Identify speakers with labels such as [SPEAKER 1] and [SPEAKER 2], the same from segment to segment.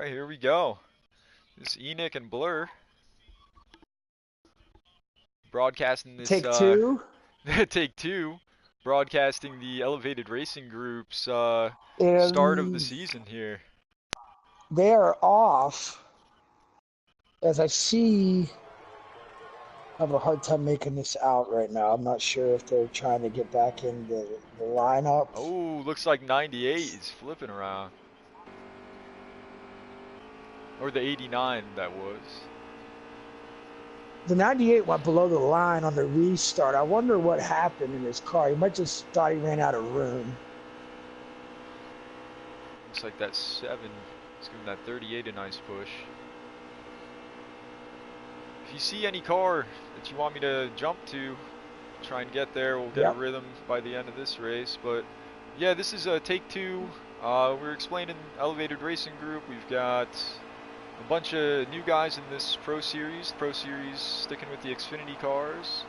[SPEAKER 1] right, here we go. This Enoch and Blur broadcasting this
[SPEAKER 2] Take two.
[SPEAKER 1] take two, broadcasting the Elevated Racing Group's start of the
[SPEAKER 2] And
[SPEAKER 1] season here.
[SPEAKER 2] they are off. As I see, I have a hard time making this out right now. I'm not sure if they're trying to get back in the lineup.
[SPEAKER 1] Oh, looks like 98 is flipping around. Or the 89 that was.
[SPEAKER 2] The 98 went below the line on the restart. I wonder what happened in his car. He might just thought he ran out of room.
[SPEAKER 1] Looks like that 7 is giving that 38 a nice push. If you see any car that you want me to jump to, try and get there, we'll get a rhythm by the end of this race. But yeah, this is a take two. We're explaining Elevated Racing Group. We've got a bunch of new guys in this Pro Series. Pro Series sticking with the Xfinity cars.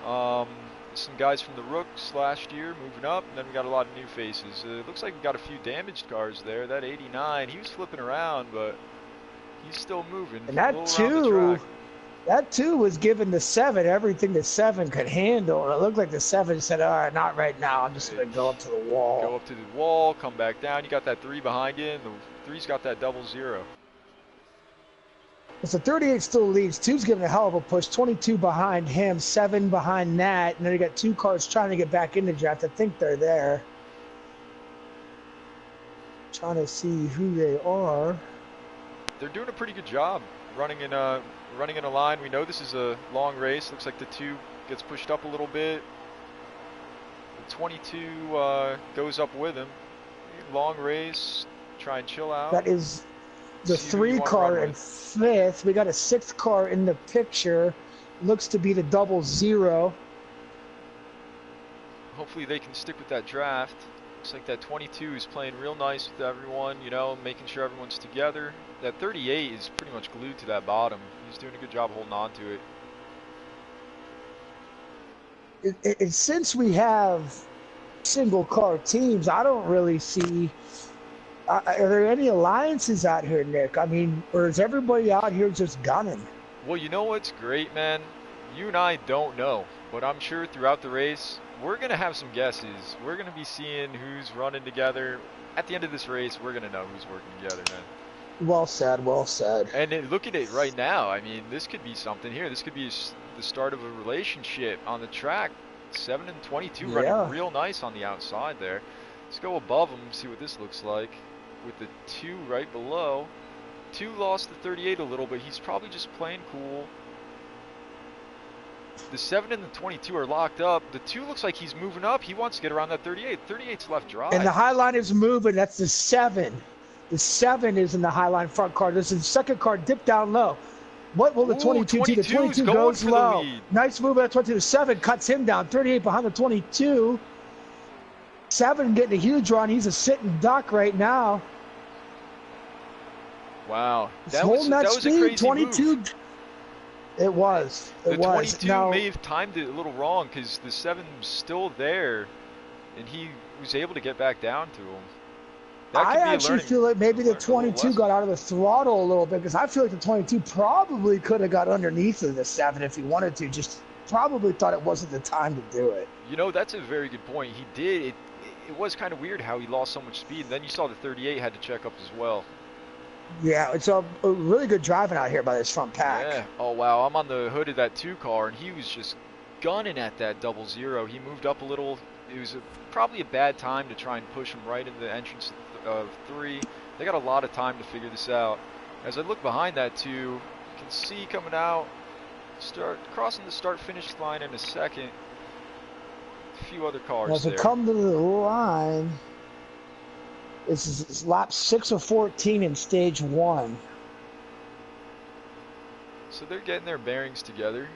[SPEAKER 1] Some guys from the Rooks last year moving up, and then we got a lot of new faces. It looks like we got a few damaged cars there. That 89, he was flipping around, but he's still moving.
[SPEAKER 2] And that two was giving the 7 everything the 7 could handle. And it looked like the 7 said, all right, not right now. I'm just going to go up to the wall.
[SPEAKER 1] Go up to the wall, come back down. You got that 3 behind you, and the 3's got that 00.
[SPEAKER 2] So 38 still leads. 2's giving a hell of a push. 22 behind him, 7 behind that. And then you got 2 cars trying to get back in the draft. I think they're there. Trying to see who they are.
[SPEAKER 1] They're doing a pretty good job running in a line. We know this is a long race. Looks like the 2 gets pushed up a little bit. The 22 goes up with him. Long race. Try and chill out.
[SPEAKER 2] That is the 3 car in 5th. We got a 6th car in the picture. Looks to be the 00.
[SPEAKER 1] Hopefully they can stick with that draft. Looks like that 22 is playing real nice with everyone, you know, making sure everyone's together. That 38 is pretty much glued to that bottom. He's doing a good job holding on to it.
[SPEAKER 2] Since we have single car teams, I don't really see. Are there any alliances out here, Nick? I mean, or is everybody out here just gunning?
[SPEAKER 1] Well, you know what's great, man? You and I don't know, but I'm sure throughout the race, we're going to have some guesses. We're going to be seeing who's running together. At the end of this race, we're going to know who's working together, man.
[SPEAKER 2] Well said, well said.
[SPEAKER 1] And look at it right now. I mean, this could be something here. This could be the start of a relationship on the track. 7 and 22 running real nice on the outside there. Let's go above them, see what this looks like. With the 2 right below. 2 lost the 38 a little, but he's probably just playing cool. The 7 and the 22 are locked up. The 2 looks like he's moving up. He wants to get around that 38. 38's left drive.
[SPEAKER 2] And the high line is moving. That's the 7. The 7 is in the high line front car. This is the second car dipped down low. What will the 22 do? The 22 goes low. Nice move at 22. The 7 cuts him down. 38 behind the 22. 7 getting a huge run. He's a sitting duck right now.
[SPEAKER 1] Wow.
[SPEAKER 2] That was a crazy 22. Move. It was.
[SPEAKER 1] The 22 may have timed it a little wrong because the 7's still there, and he was able to get back down to him.
[SPEAKER 2] I actually feel like maybe the 22 got out of the throttle a little bit because I feel like the 22 probably could have got underneath of the 7 if he wanted to. Just probably thought it wasn't the time to do it.
[SPEAKER 1] You know, that's a very good point. He did. It was kind of weird how he lost so much speed. And then you saw the 38 had to check up as well.
[SPEAKER 2] Yeah, it's a really good driving out here by this front pack.
[SPEAKER 1] Yeah. Oh, wow. I'm on the hood of that 2 car, and he was just gunning at that 00. He moved up a little. It was probably a bad time to try and push him right into the entrance of 3. They got a lot of time to figure this out. As I look behind that 2, you can see coming out, crossing the start-finish line in a second. A few other cars
[SPEAKER 2] as
[SPEAKER 1] there.
[SPEAKER 2] As they come to the line, this is lap 6 of 14 in stage 1.
[SPEAKER 1] So they're getting their bearings together.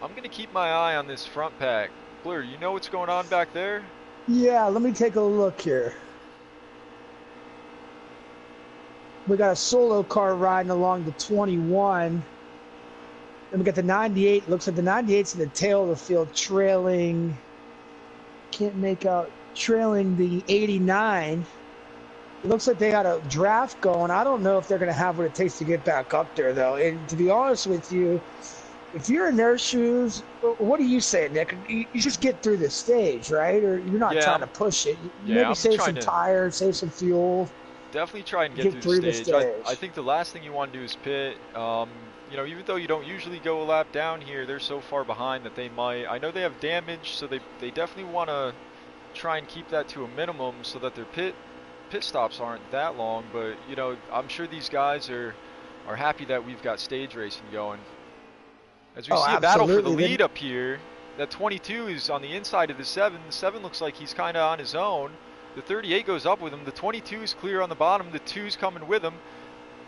[SPEAKER 1] I'm going to keep my eye on this front pack. Blur, you know what's going on back there?
[SPEAKER 2] Yeah, let me take a look here. We got a solo car riding along the 21. Then we got the 98. Looks like the 98's in the tail of the field trailing. Can't make out. Trailing the 89. It looks like they got a draft going. I don't know if they're going to have what it takes to get back up there, though. And to be honest with you, if you're in their shoes, what do you say, Nick? You just get through the stage, right? Or you're not trying to push it.
[SPEAKER 1] Yeah,
[SPEAKER 2] Maybe save some tires, save some fuel.
[SPEAKER 1] Definitely try and get through the stage. I think the last thing you want to do is pit. You know, even though you don't usually go a lap down here, they're so far behind that they might. I know they have damage, so they definitely want to try and keep that to a minimum so that their pit stops aren't that long. But you know, I'm sure these guys are happy that we've got stage racing going. As we see a battle for the lead up here. That 22 is on the inside of the 7. The 7 looks like he's kind of on his own. The 38 goes up with him. The 22 is clear on the bottom. The 2's coming with him.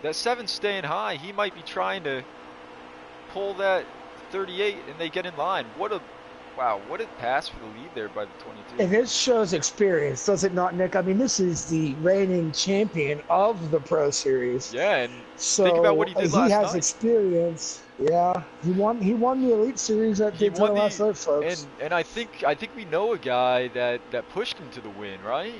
[SPEAKER 1] That 7's staying high. He might be trying to pull that 38 and they get in line. What a pass for the lead there by the 22.
[SPEAKER 2] And this shows experience, does it not, Nick? I mean, this is the reigning champion of the Pro Series.
[SPEAKER 1] Yeah, and so think about what he did last night.
[SPEAKER 2] He has experience. Yeah, he won the Elite Series at Daytona last night, folks.
[SPEAKER 1] And I think we know a guy that pushed him to the win, right?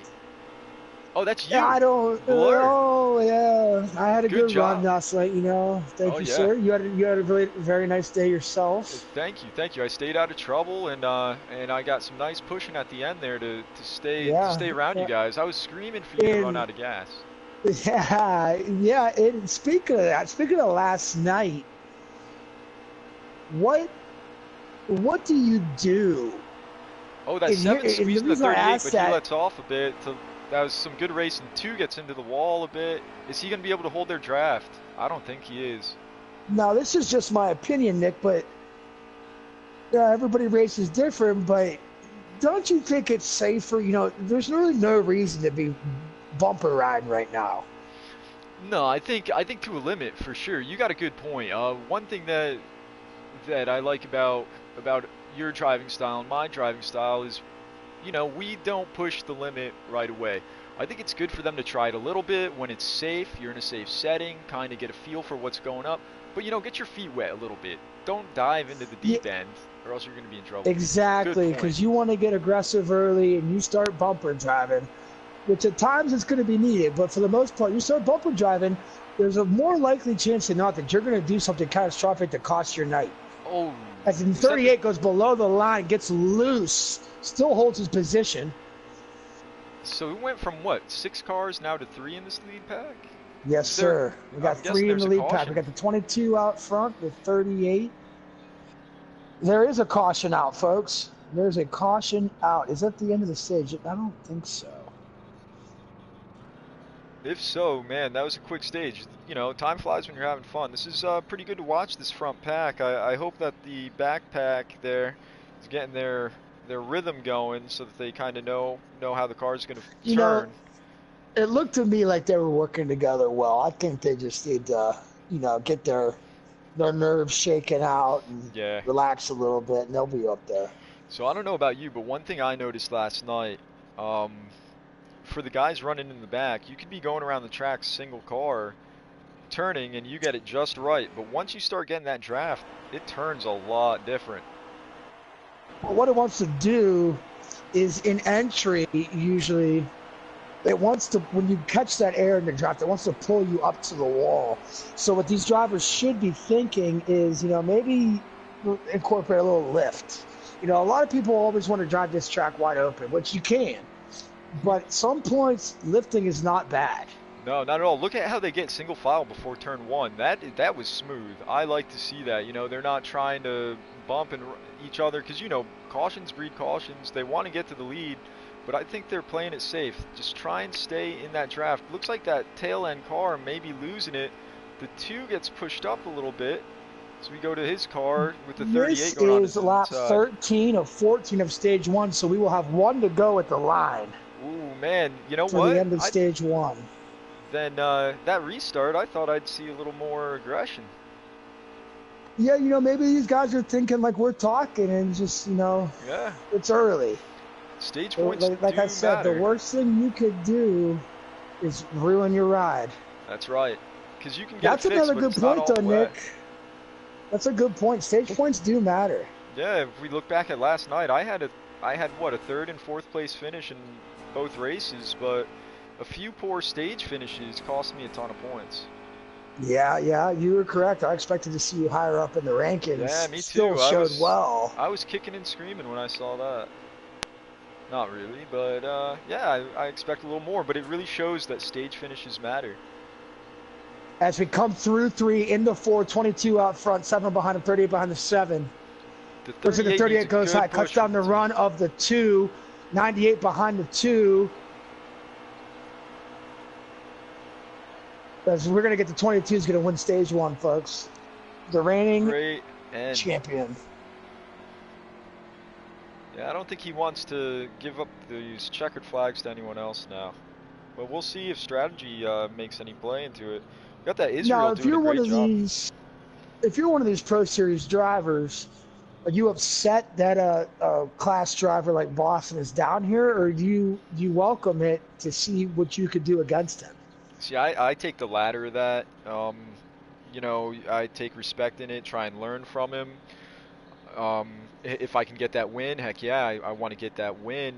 [SPEAKER 1] Oh, that's you.
[SPEAKER 2] Yeah, I don't.
[SPEAKER 1] Blur.
[SPEAKER 2] Oh, yeah. I had a good run last night. You know. Thank you, sir. You had a really very nice day yourself.
[SPEAKER 1] Thank you. I stayed out of trouble, and I got some nice pushing at the end there to stay around you guys. I was screaming for you to run out of gas.
[SPEAKER 2] Yeah. And speaking of that, speaking of last night, what do you do?
[SPEAKER 1] Oh, that 7 squeezing the 38, but he lets off a bit. That was some good racing. 2 gets into the wall a bit. Is he going to be able to hold their draft? I don't think he is.
[SPEAKER 2] No, this is just my opinion, Nick, but everybody races different, but don't you think it's safer? You know, there's really no reason to be bumper riding right now.
[SPEAKER 1] No, I think to a limit for sure. You got a good point. One thing that I like about your driving style and my driving style is, you know, we don't push the limit right away. I think it's good for them to try it a little bit when it's safe, you're in a safe setting, kind of get a feel for what's going up. But, you know, get your feet wet a little bit. Don't dive into the deep end, or else you're going to be in trouble.
[SPEAKER 2] Exactly, because you want to get aggressive early and you start bumper driving, which at times it's going to be needed. But for the most part, you start bumper driving, there's a more likely chance than not that you're going to do something catastrophic that costs your night.
[SPEAKER 1] Oh.
[SPEAKER 2] As in 38 goes below the line, gets loose, still holds his position.
[SPEAKER 1] So we went from, what, 6 cars now to 3 in this lead pack?
[SPEAKER 2] Yes, sir. We got 3 in the lead pack. We got the 22 out front with 38. There is a caution out, folks. There's a caution out. Is that the end of the stage? I don't think so.
[SPEAKER 1] If so, man, that was a quick stage. You know, time flies when you're having fun. This is pretty good to watch, this front pack. I hope that the back pack there is getting their rhythm going so that they kind of know how the car's going to turn.
[SPEAKER 2] It looked to me like they were working together well. I think they just need to, you know, get their nerves shaken out and relax a little bit, and they'll be up there.
[SPEAKER 1] So I don't know about you, but one thing I noticed last night, for the guys running in the back, you could be going around the track single car, turning, and you get it just right. But once you start getting that draft, it turns a lot different.
[SPEAKER 2] Well, what it wants to do is in entry, usually, it wants to, when you catch that air in the draft, it wants to pull you up to the wall. So what these drivers should be thinking is, you know, maybe incorporate a little lift. You know, a lot of people always want to drive this track wide open, which you can. But at some points, lifting is not bad.
[SPEAKER 1] No, not at all. Look at how they get single file before turn 1. That was smooth. I like to see that. You know, they're not trying to bump and each other because, you know, cautions breed cautions. They want to get to the lead, but I think they're playing it safe. Just try and stay in that draft. Looks like that tail end car may be losing it. The 2 gets pushed up a little bit. So we go to his car with the 38 going on his inside.
[SPEAKER 2] This is lap 13 of 14 of stage 1, so we will have 1 to go at the line.
[SPEAKER 1] Ooh, man, you know what?
[SPEAKER 2] For the end of stage 1.
[SPEAKER 1] Then that restart, I thought I'd see a little more aggression.
[SPEAKER 2] Yeah, you know, maybe these guys are thinking like we're talking and just, you know, it's early.
[SPEAKER 1] Stage points
[SPEAKER 2] like I said,
[SPEAKER 1] matter.
[SPEAKER 2] The worst thing you could do is ruin your ride.
[SPEAKER 1] That's right. Because you can get
[SPEAKER 2] That's
[SPEAKER 1] it fixed,
[SPEAKER 2] another good point, though, Nick. That's a good point. Stage points do matter.
[SPEAKER 1] Yeah, if we look back at last night, I had what, a 3rd and 4th place finish in both races, but a few poor stage finishes cost me a ton of points.
[SPEAKER 2] Yeah, you were correct. I expected to see you higher up in the rankings.
[SPEAKER 1] Yeah, me
[SPEAKER 2] Still
[SPEAKER 1] too.
[SPEAKER 2] showed well.
[SPEAKER 1] I was kicking and screaming when I saw that. Not really, but yeah, I expect a little more. But it really shows that stage finishes matter.
[SPEAKER 2] As we come through 3 into 4, 22 out front, 7 behind the 38 behind the 7.
[SPEAKER 1] The
[SPEAKER 2] Looks like the 38 goes high, cuts down the run of the 2, 98 behind the 2. As we're going to get the 22 is going to win stage 1, folks. The reigning champion.
[SPEAKER 1] Yeah, I don't think he wants to give up these checkered flags to anyone else now. But we'll see if strategy makes any play into it. We got that Israel doing a great job.
[SPEAKER 2] If you're one of these Pro Series drivers, are you upset that a class driver like Boston is down here, or do you welcome it to see what you could do against him?
[SPEAKER 1] See, I take the latter of that. You know, I take respect in it, try and learn from him. If I can get that win, heck yeah, I want to get that win.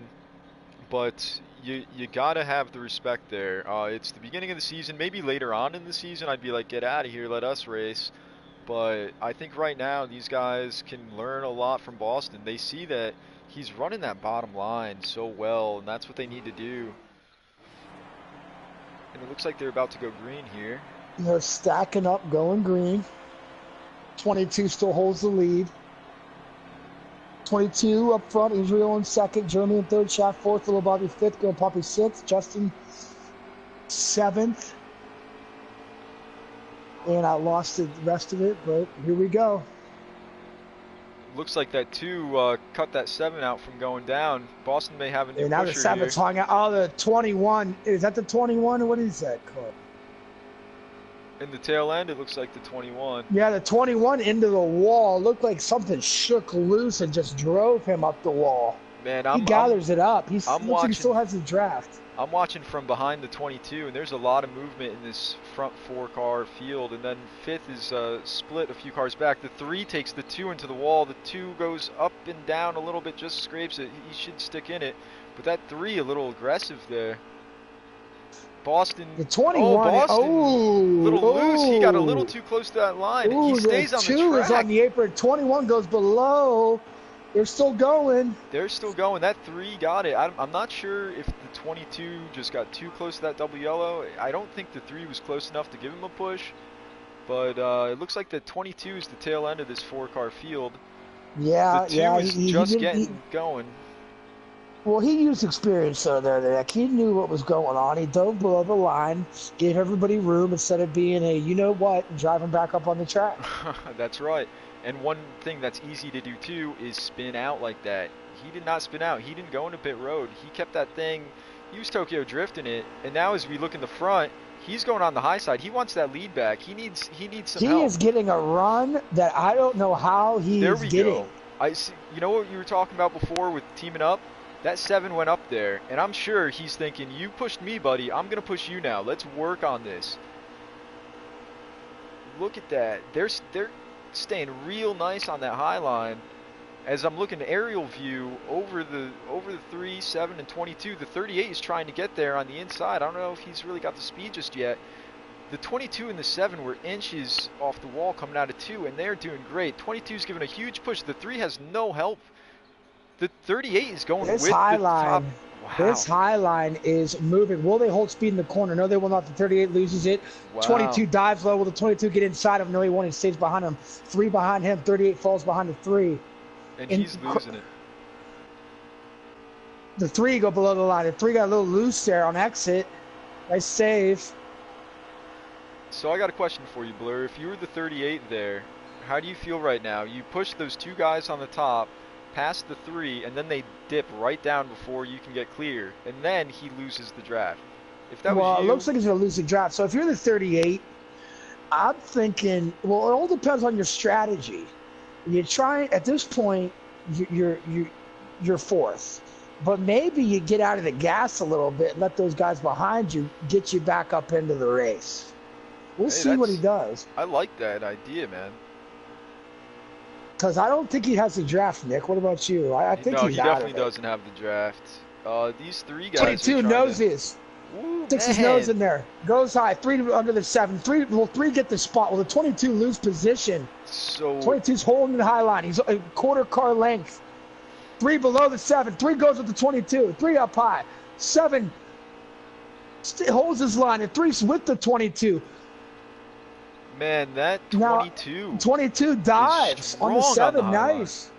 [SPEAKER 1] But you gotta have the respect there. It's the beginning of the season. Maybe later on in the season, I'd be like, get out of here, let us race. But I think right now these guys can learn a lot from Boston. They see that he's running that bottom line so well, and that's what they need to do. And it looks like they're about to go green here.
[SPEAKER 2] They're stacking up, going green. 22 still holds the lead. 22 up front, Israel in second, Jeremy in third, Shaft fourth, Little Bobby fifth, Girl Poppy sixth, Justin seventh. And I lost the rest of it, but here we go.
[SPEAKER 1] Looks like that 2 cut that 7 out from going down. Boston may have a new pusher here.
[SPEAKER 2] And now the 7's hung out. Oh, the 21. Is that the 21 or what is that called?
[SPEAKER 1] In the tail end, it looks like the 21.
[SPEAKER 2] Yeah, the 21 into the wall. Looked like something shook loose and just drove him up the wall.
[SPEAKER 1] Man,
[SPEAKER 2] he gathers it up. He still has the draft.
[SPEAKER 1] I'm watching from behind the 22, and there's a lot of movement in this front 4-car field. And then 5th is split a few cars back. The 3 takes the 2 into the wall. The 2 goes up and down a little bit, just scrapes it. He should stick in it. But that 3 a little aggressive there. Boston.
[SPEAKER 2] The 21.
[SPEAKER 1] Boston. Little loose. He got a little too close to that line. He stays on the track.
[SPEAKER 2] 2 is on the apron. 21 goes below. They're still going.
[SPEAKER 1] They're still going. That 3 got it. I'm not sure if the 22 just got too close to that double yellow. I don't think the 3 was close enough to give him a push. But it looks like the 22 is the tail end of this 4-car field.
[SPEAKER 2] Yeah,
[SPEAKER 1] the 2 is just getting going.
[SPEAKER 2] Well, he used experience there. He knew what was going on. He dove below the line, gave everybody room instead of being a you-know-what and driving back up on the track.
[SPEAKER 1] That's right. And one thing that's easy to do, too, is spin out like that. He did not spin out. He didn't go into pit road. He kept that thing. He was Tokyo drifting it. And now as we look in the front, he's going on the high side. He wants that lead back. He needs some help.
[SPEAKER 2] He is getting a run that I don't know how he is getting.
[SPEAKER 1] There we go. You know what you were talking about before with teaming up? That 7 went up there, and I'm sure he's thinking, you pushed me, buddy. I'm going to push you now. Let's work on this. Look at that. They're staying real nice on that high line. As I'm looking aerial view over the 3, 7, and 22, the 38 is trying to get there on the inside. I don't know if he's really got the speed just yet. The 22 and the 7 were inches off the wall coming out of 2, and they're doing great. 22 is giving a huge push. The 3 has no help. The 38 is going with the top. Wow.
[SPEAKER 2] This high line is moving. Will they hold speed in the corner? No, they will not. The 38 loses it.
[SPEAKER 1] Wow.
[SPEAKER 2] 22 dives low. Will the 22 get inside of him? No, he won't. He stays behind him. 3 behind him. 38 falls behind the 3.
[SPEAKER 1] And he's losing it.
[SPEAKER 2] The 3 go below the line. The 3 got a little loose there on exit. Nice save.
[SPEAKER 1] So I got a question for you, Blur. If you were the 38 there, how do you feel right now? You push those 2 guys on the top, past the 3, and then they dip right down before you can get clear, and then he loses the draft. If that was you,
[SPEAKER 2] it looks like he's going to lose the draft. So if you're the 38, I'm thinking, well, it all depends on your strategy. You try at this point, you're 4th, but maybe you get out of the gas a little bit and let those guys behind you get you back up into the race. We'll see what he does.
[SPEAKER 1] I like that idea, man.
[SPEAKER 2] Because I don't think he has the draft, Nick. What about you? I think
[SPEAKER 1] he
[SPEAKER 2] he's out of it.
[SPEAKER 1] definitely doesn't have the draft. These 3 guys.
[SPEAKER 2] 22 knows this.
[SPEAKER 1] Ooh,
[SPEAKER 2] Sticks his nose
[SPEAKER 1] man.
[SPEAKER 2] in there. Goes high. 3 under the 7. 3 get the spot. Will the 22 lose position?
[SPEAKER 1] So
[SPEAKER 2] 22's holding the high line. He's a quarter car length. 3 below the 7. 3 goes with the 22. 3 up high. 7 holds his line. And 3's with the 22.
[SPEAKER 1] man, that 22.
[SPEAKER 2] Now, 22 dives on the 7. Nice.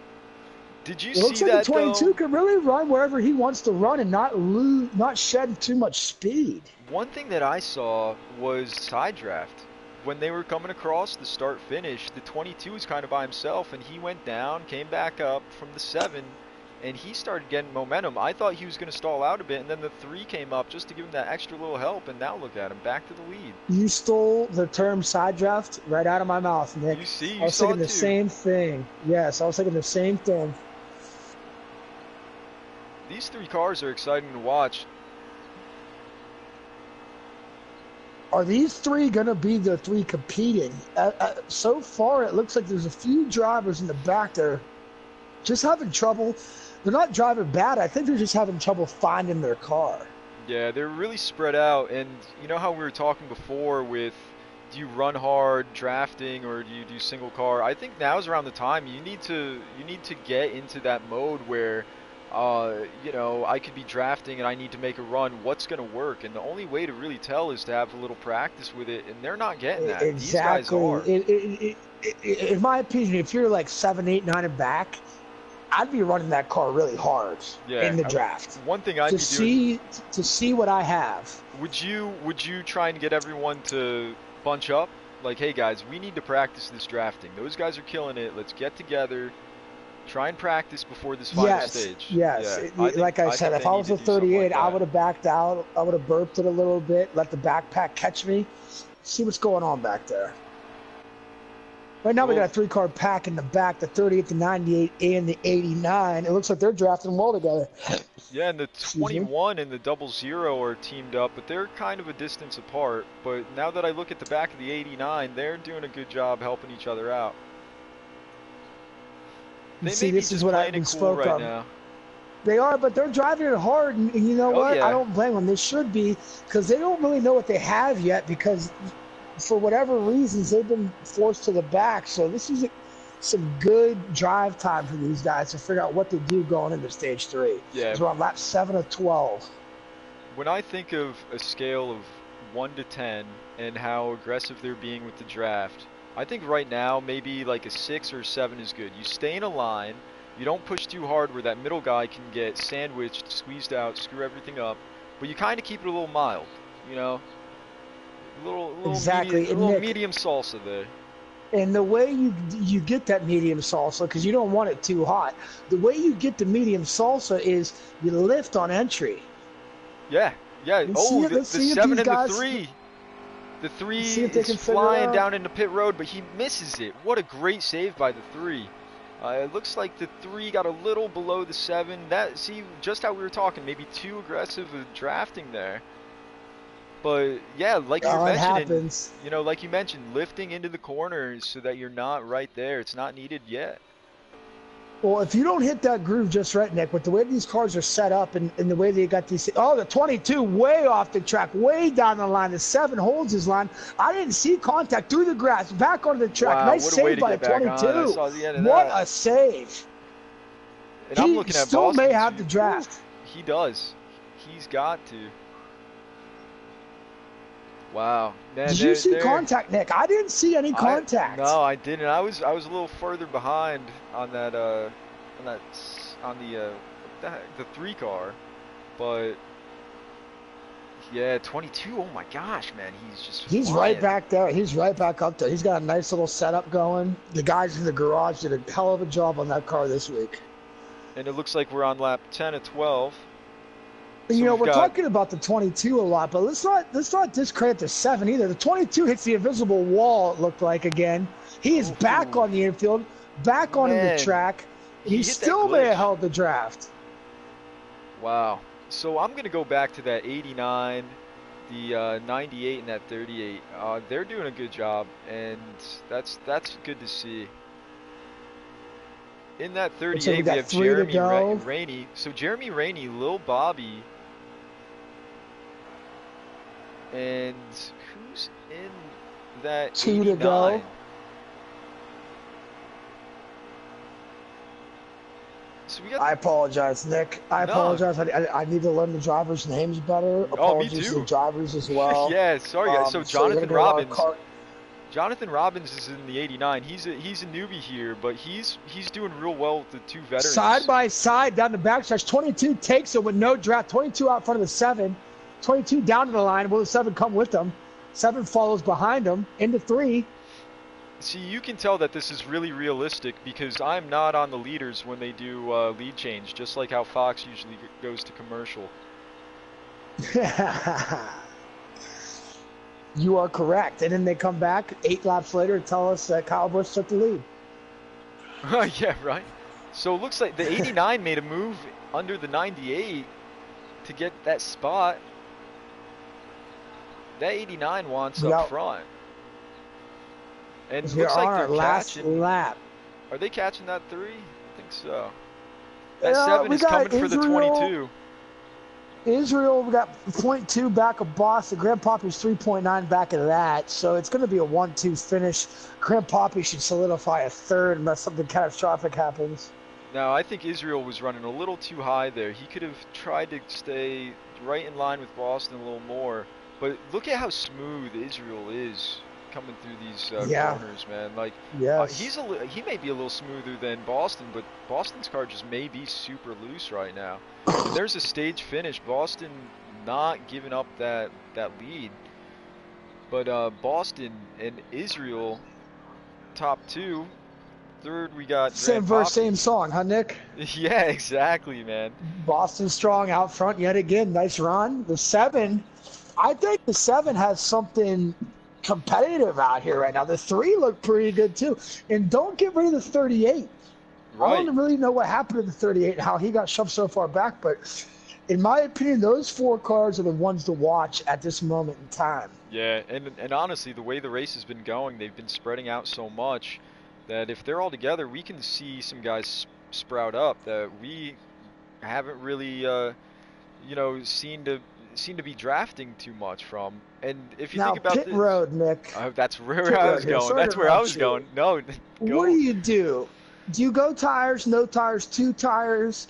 [SPEAKER 1] Did you
[SPEAKER 2] It
[SPEAKER 1] see
[SPEAKER 2] looks like
[SPEAKER 1] that,
[SPEAKER 2] the 22
[SPEAKER 1] though?
[SPEAKER 2] can really run wherever he wants to run and not shed too much speed.
[SPEAKER 1] One thing that I saw was side draft. When they were coming across the start finish, the 22 was kind of by himself, and he went down, came back up from the 7, and he started getting momentum. I thought he was going to stall out a bit, and then the 3 came up just to give him that extra little help, and now look at him, back to the lead.
[SPEAKER 2] You stole the term side draft right out of my mouth, Nick.
[SPEAKER 1] You see,
[SPEAKER 2] I was thinking the same thing. Yes, I was thinking the same thing.
[SPEAKER 1] These 3 cars are exciting to watch.
[SPEAKER 2] Are these 3 going to be the 3 competing? So far, it looks like there's a few drivers in the back that are just having trouble. They're not driving bad. I think they're just having trouble finding their car.
[SPEAKER 1] Yeah, they're really spread out, and you know how we were talking before with, do you run hard drafting or do you do single car? I think now's around the time you need to get into that mode where you know, I could be drafting and I need to make a run. What's going to work? And the only way to really tell is to have a little practice with it, and they're not getting that.
[SPEAKER 2] Exactly.
[SPEAKER 1] These guys are.
[SPEAKER 2] In my opinion, if you're like 7, 8, 9 and back, I'd be running that car really hard in the draft.
[SPEAKER 1] One thing I'd be
[SPEAKER 2] doing to see what I have.
[SPEAKER 1] Would you try and get everyone to bunch up? Like, hey guys, we need to practice this drafting. Those guys are killing it. Let's get together. Try and practice before this final stage.
[SPEAKER 2] Yes, yeah, like I said, if I was a 38, I would have backed out. I would have burped it a little bit, let the backpack catch me, see what's going on back there. Right now we got a 3-car pack in the back, the 38, the 98, and the 89. It looks like they're drafting well together.
[SPEAKER 1] Yeah, and the 21 and the 00 are teamed up, but they're kind of a distance apart. But now that I look at the back of the 89, they're doing a good job helping each other out.
[SPEAKER 2] See, this is what I spoke of.
[SPEAKER 1] Now.
[SPEAKER 2] They are, but they're driving it hard, and you know what? Yeah. I don't blame them. They should be, because they don't really know what they have yet, because for whatever reasons, they've been forced to the back. So this is some good drive time for these guys to figure out what to do going into stage 3.
[SPEAKER 1] Yeah.
[SPEAKER 2] We're on lap 7 of 12.
[SPEAKER 1] When I think of a scale of 1 to 10 and how aggressive they're being with the draft, I think right now maybe like a 6 or 7 is good. You stay in a line, you don't push too hard where that middle guy can get sandwiched, squeezed out, screw everything up, but you kind of keep it a little mild, you know? A little medium salsa there.
[SPEAKER 2] And the way you get that medium salsa, because you don't want it too hot, the way you get the medium salsa is you lift on entry.
[SPEAKER 1] Yeah. The 7 and the 3. The 3 is flying down into pit road, but he misses it. What a great save by the 3. It looks like the 3 got a little below the 7. See, just how we were talking, maybe too aggressive with drafting there. But yeah, like you mentioned, lifting into the corners so that you're not right there. It's not needed yet.
[SPEAKER 2] Well, if you don't hit that groove just right, Nick, with the way these cars are set up and the way they got these... Oh, the 22 way off the track, way down the line. The 7 holds his line. I didn't see contact through the grass, back onto the track.
[SPEAKER 1] Wow,
[SPEAKER 2] nice save by the 22. What a save.
[SPEAKER 1] And I'm looking at
[SPEAKER 2] still may have the draft.
[SPEAKER 1] He does. He's got to. Wow. Man,
[SPEAKER 2] did you see contact, Nick? I didn't see any contact.
[SPEAKER 1] No, I didn't. I was a little further behind on that on the 3 car, but yeah, 22. Oh my gosh, man, he's
[SPEAKER 2] flying. Right back there. He's right back up there. He's got a nice little setup going. The guys in the garage did a hell of a job on that car this week.
[SPEAKER 1] And it looks like we're on lap 10 of 12.
[SPEAKER 2] So you know, we're talking about the 22 a lot, but let's not discredit the 7 either. The 22 hits the invisible wall, it looked like, again. He is back on the infield, back on the track. He still may have held the draft.
[SPEAKER 1] Wow. So I'm going to go back to that 89, the 98, and that 38. They're doing a good job, and that's good to see. In that 38, we have Jeremy Rainey. So Jeremy Rainey, Lil Bobby, And who's in that
[SPEAKER 2] 2
[SPEAKER 1] 89?
[SPEAKER 2] to go.
[SPEAKER 1] So we got
[SPEAKER 2] I apologize, Nick. I apologize. I need to learn the drivers' names better. Apologies to the drivers as well.
[SPEAKER 1] Yeah, sorry guys. So Jonathan Robbins is in the 89. He's a newbie here, but he's doing real well with the two veterans.
[SPEAKER 2] Side by side down the backstretch. 22 takes it with no draft. 22 out front of the 7. 22 down to the line. Will the 7 come with them? 7 follows behind him into 3.
[SPEAKER 1] See, you can tell that this is really realistic because I'm not on the leaders when they do lead change, just like how Fox usually goes to commercial.
[SPEAKER 2] You are correct. And then they come back 8 laps later and tell us that Kyle Busch took the lead.
[SPEAKER 1] Yeah, right. So it looks like the 89 made a move under the 98 to get that spot. That 89 wants up front. And it looks like they're catching.
[SPEAKER 2] Lap.
[SPEAKER 1] Are they catching that 3? I think so. That 7 is coming for the 22.
[SPEAKER 2] Israel, we got 0.2 back of Boston. Grand Papi's 3.9 back of that. So it's going to be a 1-2 finish. Grand Papi should solidify a 3rd unless something catastrophic happens.
[SPEAKER 1] Now, I think Israel was running a little too high there. He could have tried to stay right in line with Boston a little more. But look at how smooth Israel is coming through these corners, man. Like, he may be a little smoother than Boston, but Boston's car just may be super loose right now. And there's a stage finish. Boston not giving up that lead, but Boston and Israel top 2. 3rd we got
[SPEAKER 2] same verse, same song, huh, Nick?
[SPEAKER 1] Yeah, exactly, man.
[SPEAKER 2] Boston strong out front yet again. Nice run. The 7, I think the 7 has something competitive out here right now. The 3 look pretty good too. And don't get rid of the 38. Right. I don't really know what happened to the 38 and how he got shoved so far back, but in my opinion, those 4 cars are the ones to watch at this moment in time.
[SPEAKER 1] Yeah, and honestly, the way the race has been going, they've been spreading out so much that if they're all together, we can see some guys sprout up that we haven't really, seen to be drafting too much from. And if you think about
[SPEAKER 2] pit road, Nick.
[SPEAKER 1] That's where I was going. That's where I was going. No, go.
[SPEAKER 2] What do you do? Do you go tires, no tires, 2 tires?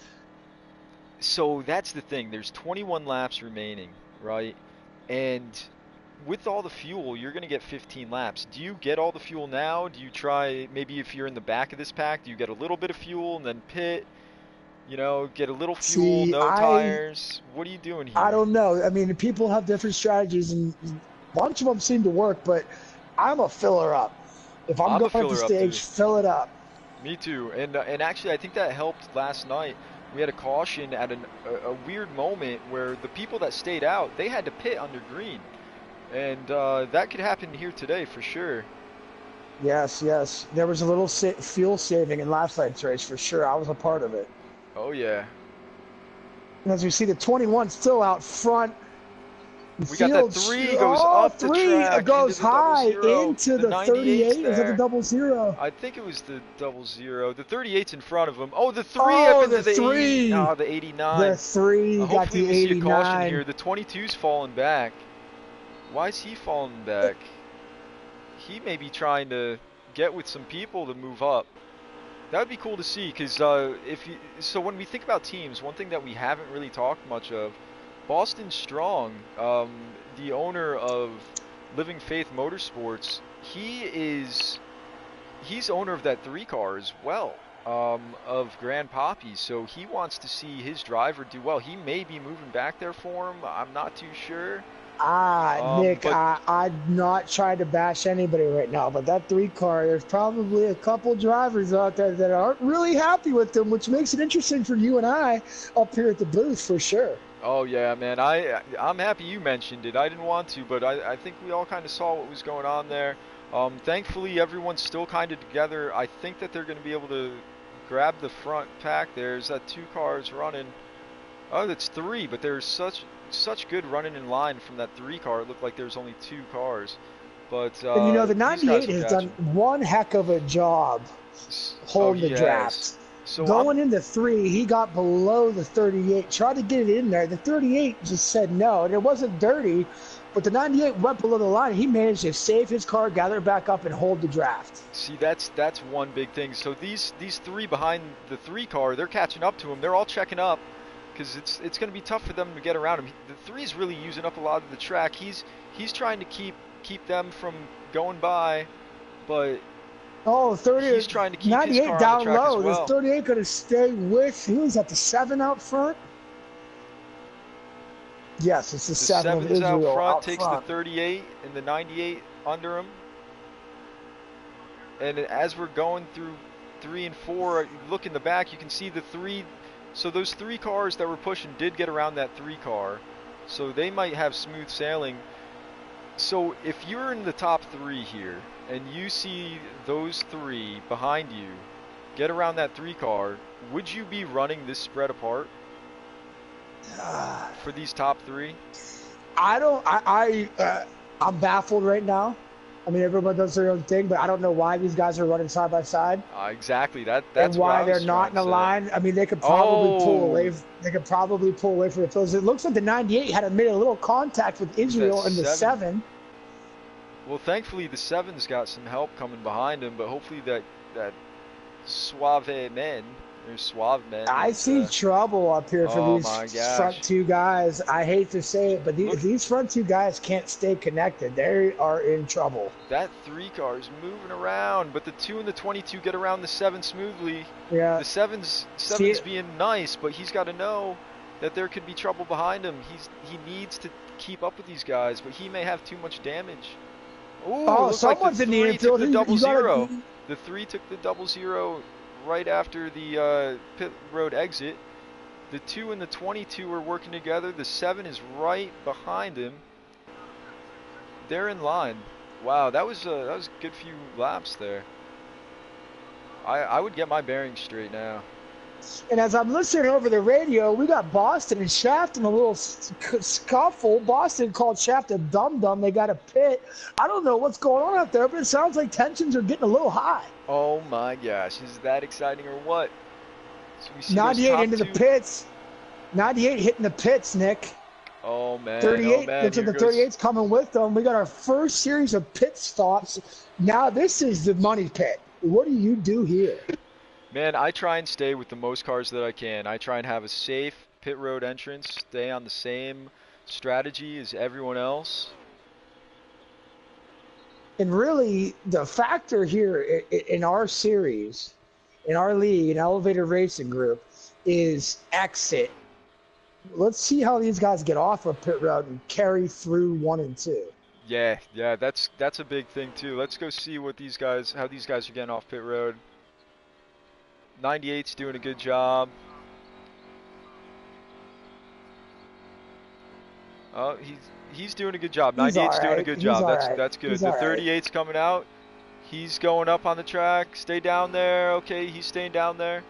[SPEAKER 1] So that's the thing. There's 21 laps remaining, right? And with all the fuel, you're going to get 15 laps. Do you get all the fuel now? Do you try, maybe if you're in the back of this pack, do you get a little bit of fuel and then pit? Get a little fuel, tires. What are you doing here?
[SPEAKER 2] I don't know. I mean, people have different strategies, and a bunch of them seem to work, but I'm a filler up. If I'm going up the stage, fill it up.
[SPEAKER 1] Me too. And actually, I think that helped last night. We had a caution at a weird moment where the people that stayed out, they had to pit under green. And that could happen here today for sure.
[SPEAKER 2] Yes. There was a little fuel saving in last night's race for sure. I was a part of it.
[SPEAKER 1] Oh, yeah.
[SPEAKER 2] And as we see, the 21 still out front.
[SPEAKER 1] We got that 3 goes up the track.
[SPEAKER 2] It goes high into the 38. Is that the 00?
[SPEAKER 1] I think it was the 00. The 38's in front of him. Oh, the 3 up into the 3. No, the 89.
[SPEAKER 2] The 3 got the 89.
[SPEAKER 1] Hopefully we see a caution here. The 22's falling back. Why is he falling back? He may be trying to get with some people to move up. That would be cool to see, because so when we think about teams, one thing that we haven't really talked much of, Boston Strong, the owner of Living Faith Motorsports, he's owner of that 3 car as well, of Grand Papi, so he wants to see his driver do well. He may be moving back there for him. I'm not too sure.
[SPEAKER 2] Nick, I'm not trying to bash anybody right now, but that 3 car, there's probably a couple drivers out there that aren't really happy with them, which makes it interesting for you and I up here at the booth for sure.
[SPEAKER 1] Oh, yeah, man. I'm happy you mentioned it. I didn't want to, but I think we all kind of saw what was going on there. Thankfully, everyone's still kind of together. I think that they're going to be able to grab the front pack. There's that 2 cars running. Oh, that's 3, but there's such good running in line from that 3 car. It looked like there's only 2 cars. But
[SPEAKER 2] and the 98 has done one heck of a job holding the draft. So going into 3, he got below the 38, tried to get it in there. The 38 just said no, and it wasn't dirty, But the 98 went below the line. He managed to save his car, gather it back up, and hold the draft.
[SPEAKER 1] See, that's one big thing. So these three behind the 3 car, they're catching up to him. They're all checking up because it's going to be tough for them to get around him. The 3 is really using up a lot of the track. He's trying to keep them from going by, but
[SPEAKER 2] oh, 30,
[SPEAKER 1] he's trying to keep
[SPEAKER 2] 98
[SPEAKER 1] his car
[SPEAKER 2] down
[SPEAKER 1] on the track
[SPEAKER 2] low.
[SPEAKER 1] as well.
[SPEAKER 2] Is 38 going to stay with? Who is that? The 7 out front? Yes, it's the 7 of
[SPEAKER 1] is
[SPEAKER 2] Israel
[SPEAKER 1] out front,
[SPEAKER 2] out
[SPEAKER 1] takes
[SPEAKER 2] front.
[SPEAKER 1] the 38 and the 98 under him. And as we're going through 3 and 4, look in the back, you can see the 3. So those 3 cars that were pushing did get around that 3 car. So they might have smooth sailing. So if you're in the top 3 here and you see those 3 behind you get around that 3 car, would you be running this spread apart for these top 3?
[SPEAKER 2] I'm baffled right now. I mean, everyone does their own thing, but I don't know why these guys are running side by side.
[SPEAKER 1] Exactly. That's
[SPEAKER 2] and why they're not in a line. I mean, they could probably pull away. They could probably pull away from the fields. It looks like the 98 had made a little contact with Israel and the 7.
[SPEAKER 1] Well, thankfully the 7's got some help coming behind him, but hopefully that suave men.
[SPEAKER 2] I see trouble up here for these front 2 guys. I hate to say it, but these front 2 guys can't stay connected. They are in trouble.
[SPEAKER 1] That 3 car is moving around, but the 2 and the 22 get around the 7 smoothly.
[SPEAKER 2] Yeah.
[SPEAKER 1] The 7's being nice, but he's got to know that there could be trouble behind him. He needs to keep up with these guys, but he may have too much damage. Ooh,
[SPEAKER 2] someone's
[SPEAKER 1] like
[SPEAKER 2] in the infield.
[SPEAKER 1] The double zero. The 3 took the double zero right after the pit road exit. The 2 and the 22 are working together. The 7 is right behind him. They're in line. Wow, that was a good few laps there. I would get my bearings straight now.
[SPEAKER 2] And as I'm listening over the radio, we got Boston and Shaft in a little scuffle. Boston called Shaft a dum-dum. They got a pit. I don't know what's going on out there, but it sounds like tensions are getting a little high.
[SPEAKER 1] Oh my gosh, is that exciting or what? So we see
[SPEAKER 2] 98 into the pits. 98 hitting the pits, Nick.
[SPEAKER 1] Oh man,
[SPEAKER 2] 38. Looks like the 38's coming with them. We got our first series of pit stops. Now this is the money pit. What do you do here?
[SPEAKER 1] Man, I try and stay with the most cars that I can. I try and have a safe pit road entrance, stay on the same strategy as everyone else.
[SPEAKER 2] And really, the factor here in our series, in our league, in Elevated Racing Group, is exit. Let's see how these guys get off of pit road and carry through 1 and 2.
[SPEAKER 1] Yeah, that's a big thing too. Let's go see how these guys are getting off pit road. 98's doing a good job. Oh, he's doing a good job. 98's doing a good job. That's good. The 38's coming out. He's going up on the track. Stay down there. Okay, he's staying down there.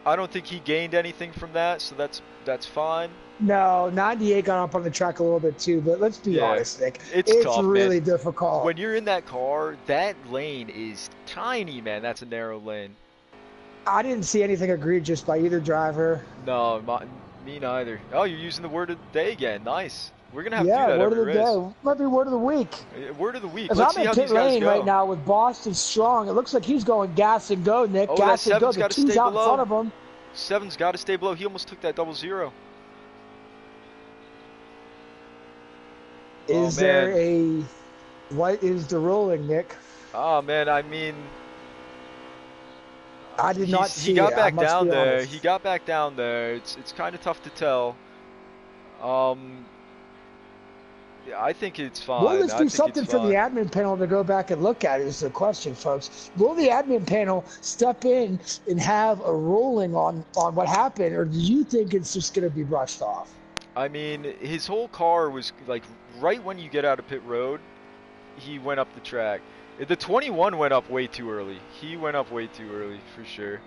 [SPEAKER 1] I don't think he gained anything from that, so that's fine.
[SPEAKER 2] No, 98 got up on the track a little bit too, but let's be honest, Nick. It's tough,
[SPEAKER 1] man.
[SPEAKER 2] Really difficult.
[SPEAKER 1] When you're in that car, that lane is tiny, man. That's a narrow lane.
[SPEAKER 2] I didn't see anything egregious by either driver.
[SPEAKER 1] No, me neither. Oh, you're using the word of the day again. Nice. We're going to have to do that every race.
[SPEAKER 2] Word of the day. Might be word of the week.
[SPEAKER 1] Word of the week.
[SPEAKER 2] Let's see how these guys go. Right now with Boston strong. It looks like he's going gas and go, Nick. Gas and go. The 2's out in front of him.
[SPEAKER 1] 7's got to stay below. He almost took that double zero.
[SPEAKER 2] Is there what is the ruling, Nick?
[SPEAKER 1] Oh man, I mean,
[SPEAKER 2] I did not see.
[SPEAKER 1] He got back down there. He got back down there. It's kind of tough to tell. Yeah, I think it's fine.
[SPEAKER 2] Will this be something for the admin panel to go back and look at? Is the question, folks. Will the admin panel step in and have a ruling on what happened, or do you think it's just going to be brushed off?
[SPEAKER 1] I mean, his whole car was like right when you get out of pit road, he went up the track. The 21 went up way too early. He went up way too early for sure.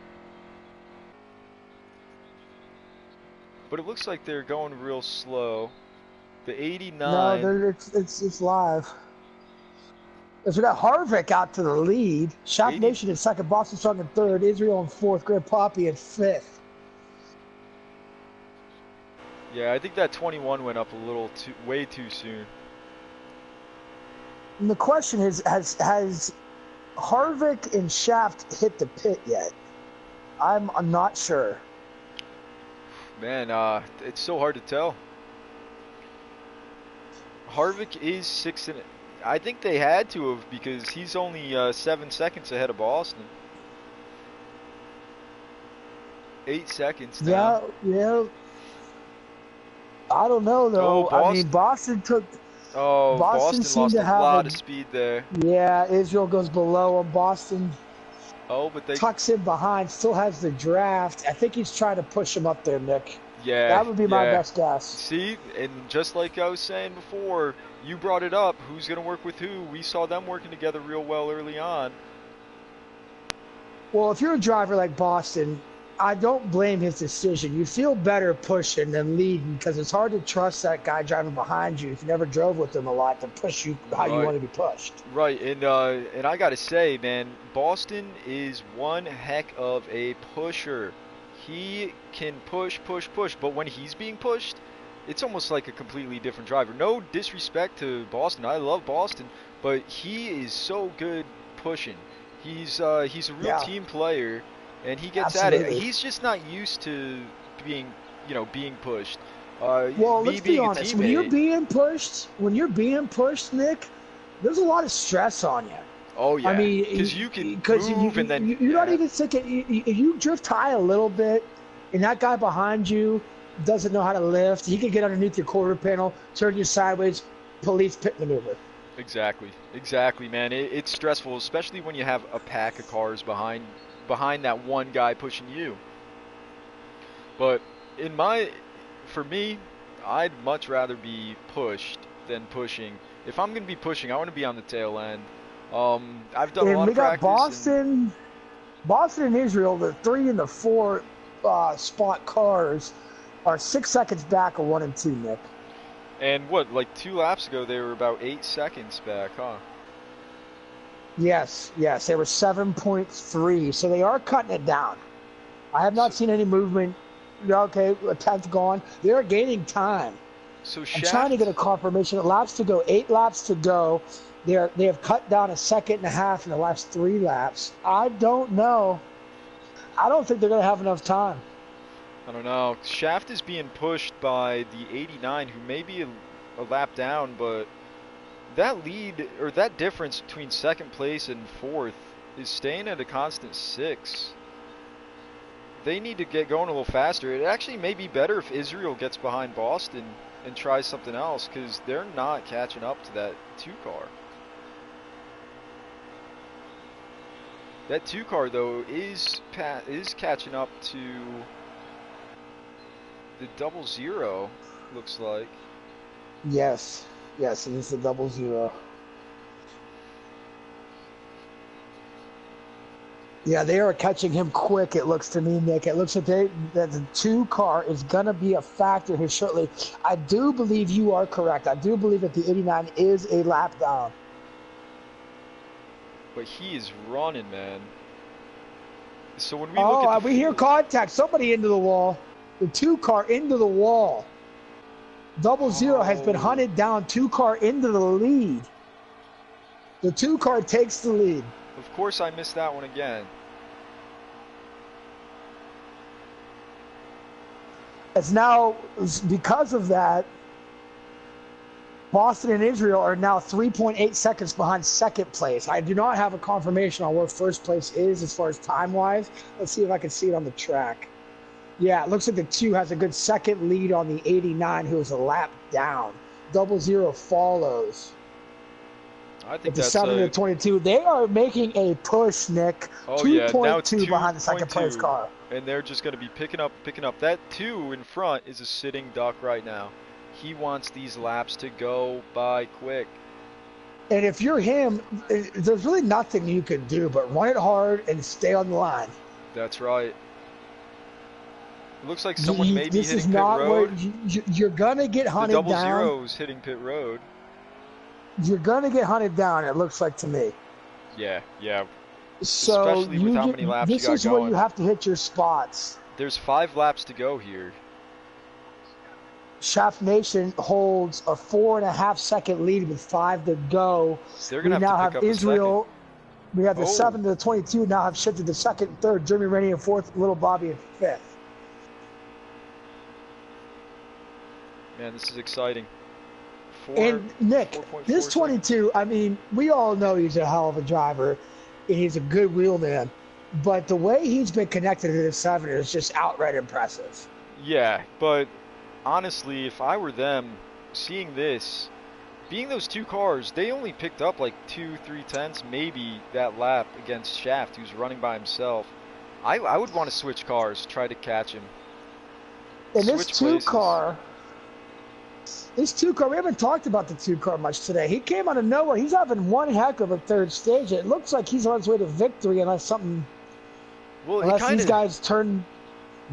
[SPEAKER 1] But it looks like they're going real slow. The 89.
[SPEAKER 2] No, it's live. As we got Harvick out to the lead. Shaft Nation in second, Boston Strong in third, Israel in fourth, Greg Poppy in fifth.
[SPEAKER 1] Yeah, I think that 21 went up a little way too soon.
[SPEAKER 2] And the question is, has Harvick and Shaft hit the pit yet? I'm not sure.
[SPEAKER 1] Man, it's so hard to tell. Harvick is 6 and I think they had to have, because he's only 7 seconds ahead of Boston. 8 seconds now.
[SPEAKER 2] Yeah. I don't know though.
[SPEAKER 1] Oh,
[SPEAKER 2] I mean, Boston took.
[SPEAKER 1] Oh, Boston
[SPEAKER 2] seemed
[SPEAKER 1] lost
[SPEAKER 2] to
[SPEAKER 1] a
[SPEAKER 2] have
[SPEAKER 1] lot of speed there.
[SPEAKER 2] Yeah, Israel goes below him. Boston.
[SPEAKER 1] Oh, but they
[SPEAKER 2] tucks in behind. Still has the draft. I think he's trying to push him up there, Nick.
[SPEAKER 1] Yeah,
[SPEAKER 2] that would be my best guess.
[SPEAKER 1] See, and just like I was saying before, you brought it up. Who's going to work with who? We saw them working together real well early on.
[SPEAKER 2] Well, if you're a driver like Boston, I don't blame his decision. You feel better pushing than leading, because it's hard to trust that guy driving behind you if you never drove with him a lot to push you how you want to be pushed.
[SPEAKER 1] Right, and I got to say, man, Boston is one heck of a pusher. He can push, but when he's being pushed, it's almost like a completely different driver. No disrespect to Boston. I love Boston, but he is so good pushing. He's a real team player, and he gets at it. He's just not used to being pushed.
[SPEAKER 2] Well, let's be honest. When you're being pushed, Nick, there's a lot of stress on you.
[SPEAKER 1] Oh yeah,
[SPEAKER 2] I mean,
[SPEAKER 1] because you can move and then
[SPEAKER 2] you're not even thinking. You drift high a little bit, and that guy behind you doesn't know how to lift. He can get underneath your quarter panel, turn you sideways, police pit maneuver.
[SPEAKER 1] Exactly, man. It's stressful, especially when you have a pack of cars behind that one guy pushing you. But for me, I'd much rather be pushed than pushing. If I'm going to be pushing, I want to be on the tail end. I've done a lot of practice.
[SPEAKER 2] Boston and Israel, the 3 and the 4 spot cars, are 6 seconds back of 1 and 2, Nick.
[SPEAKER 1] And what, like 2 laps ago, they were about 8 seconds back, huh?
[SPEAKER 2] Yes, they were 7.3, so they are cutting it down. I have not seen any movement. Okay, a tenth gone. They're gaining time.
[SPEAKER 1] So
[SPEAKER 2] I'm trying to get a confirmation. 8 laps to go. They have cut down 1.5 seconds in the last 3 laps. I don't know. I don't think they're going to have enough time.
[SPEAKER 1] I don't know. Shaft is being pushed by the 89, who may be a lap down, but that lead, or that difference between second place and fourth, is staying at a constant 6. They need to get going a little faster. It actually may be better if Israel gets behind Boston and tries something else, because they're not catching up to that 2 car. That 2 car, though, is catching up to the 00, looks like.
[SPEAKER 2] Yes, it is the 00. Yeah, they are catching him quick, it looks to me, Nick. It looks like that the 2 car is going to be a factor here shortly. I do believe you are correct. I do believe that the 89 is a lap down.
[SPEAKER 1] But he is running, man. So when we look at
[SPEAKER 2] we hear contact. Somebody into the wall. The 2 car into the wall. 00 has been hunted down. 2 car into the lead. The 2 car takes the lead.
[SPEAKER 1] Of course I missed that one again.
[SPEAKER 2] It's now, because of that, Boston and Israel are now 3.8 seconds behind second place. I do not have a confirmation on where first place is as far as time-wise. Let's see if I can see it on the track. Yeah, it looks like the 2 has a good second lead on the 89, who is a lap down. 00 follows.
[SPEAKER 1] I think
[SPEAKER 2] that's the 7 and 22. They are making a push, Nick.
[SPEAKER 1] Oh, 2.2
[SPEAKER 2] behind the second place car.
[SPEAKER 1] And they're just going to be picking up. That 2 in front is a sitting duck right now. He wants these laps to go by quick.
[SPEAKER 2] And if you're him, there's really nothing you can do but run it hard and stay on the line.
[SPEAKER 1] That's right. It looks like someone may be hitting pit road.
[SPEAKER 2] You're going to get hunted down.
[SPEAKER 1] The 00's hitting pit road.
[SPEAKER 2] You're going to get hunted down, it looks like to me.
[SPEAKER 1] Yeah.
[SPEAKER 2] So
[SPEAKER 1] especially with how many laps you got going.
[SPEAKER 2] This is where you have to hit your spots.
[SPEAKER 1] There's 5 laps to go here.
[SPEAKER 2] Shaft Nation holds a 4.5-second lead with 5 to go.
[SPEAKER 1] They're going to
[SPEAKER 2] We now
[SPEAKER 1] have to pick
[SPEAKER 2] have
[SPEAKER 1] up
[SPEAKER 2] Israel. We have the
[SPEAKER 1] Oh.
[SPEAKER 2] 7 to the 22 now have shifted to second and third. Jeremy Rainey in fourth, Little Bobby in fifth.
[SPEAKER 1] Man, this is exciting.
[SPEAKER 2] And Nick, this 22, I mean, we all know he's a hell of a driver, and he's a good wheelman. But the way he's been connected to the 7 is just outright impressive.
[SPEAKER 1] Yeah, but honestly, if I were them, seeing this, being those two cars, they only picked up like 2-3 tenths, maybe that lap against Shaft, who's running by himself. I would want to switch cars, try to catch him.
[SPEAKER 2] And this two car, we haven't talked about the 2 car much today. He came out of nowhere. He's having one heck of a third stage. It looks like he's on his way to victory unless something, unless these guys turn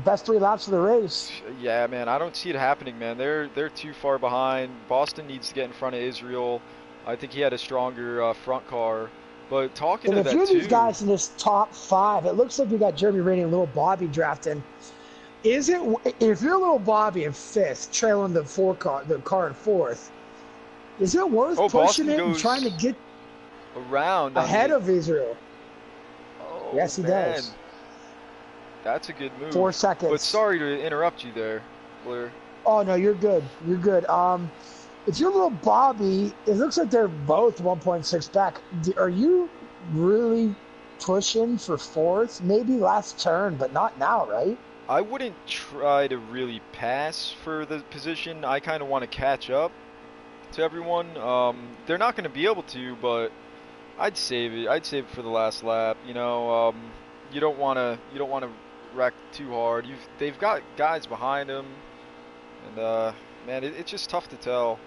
[SPEAKER 2] best 3 laps of the race.
[SPEAKER 1] Yeah, man, I don't see it happening, man. They're too far behind. Boston needs to get in front of Israel. I think he had a stronger front car. But talking to that,
[SPEAKER 2] if you're these guys in this top 5, it looks like we got Jeremy Rainey and Little Bobby drafting. Is it, if you're Little Bobby in 5th, trailing the car in 4th, is it worth pushing it and trying to get
[SPEAKER 1] around
[SPEAKER 2] ahead of Israel?
[SPEAKER 1] Oh,
[SPEAKER 2] yes, he does.
[SPEAKER 1] That's a good move.
[SPEAKER 2] 4 seconds.
[SPEAKER 1] But sorry to interrupt you there, Blair.
[SPEAKER 2] Oh, no, you're good. You're good. If you're Little Bobby, it looks like they're both 1.6 back. Are you really pushing for 4th? Maybe last turn, but not now, right?
[SPEAKER 1] I wouldn't try to really pass for the position. I kind of want to catch up to everyone. They're not going to be able to, but I'd save it. I'd save it for the last lap. You know, you don't want to wreck too hard. They've got guys behind them, and man, it's just tough to tell.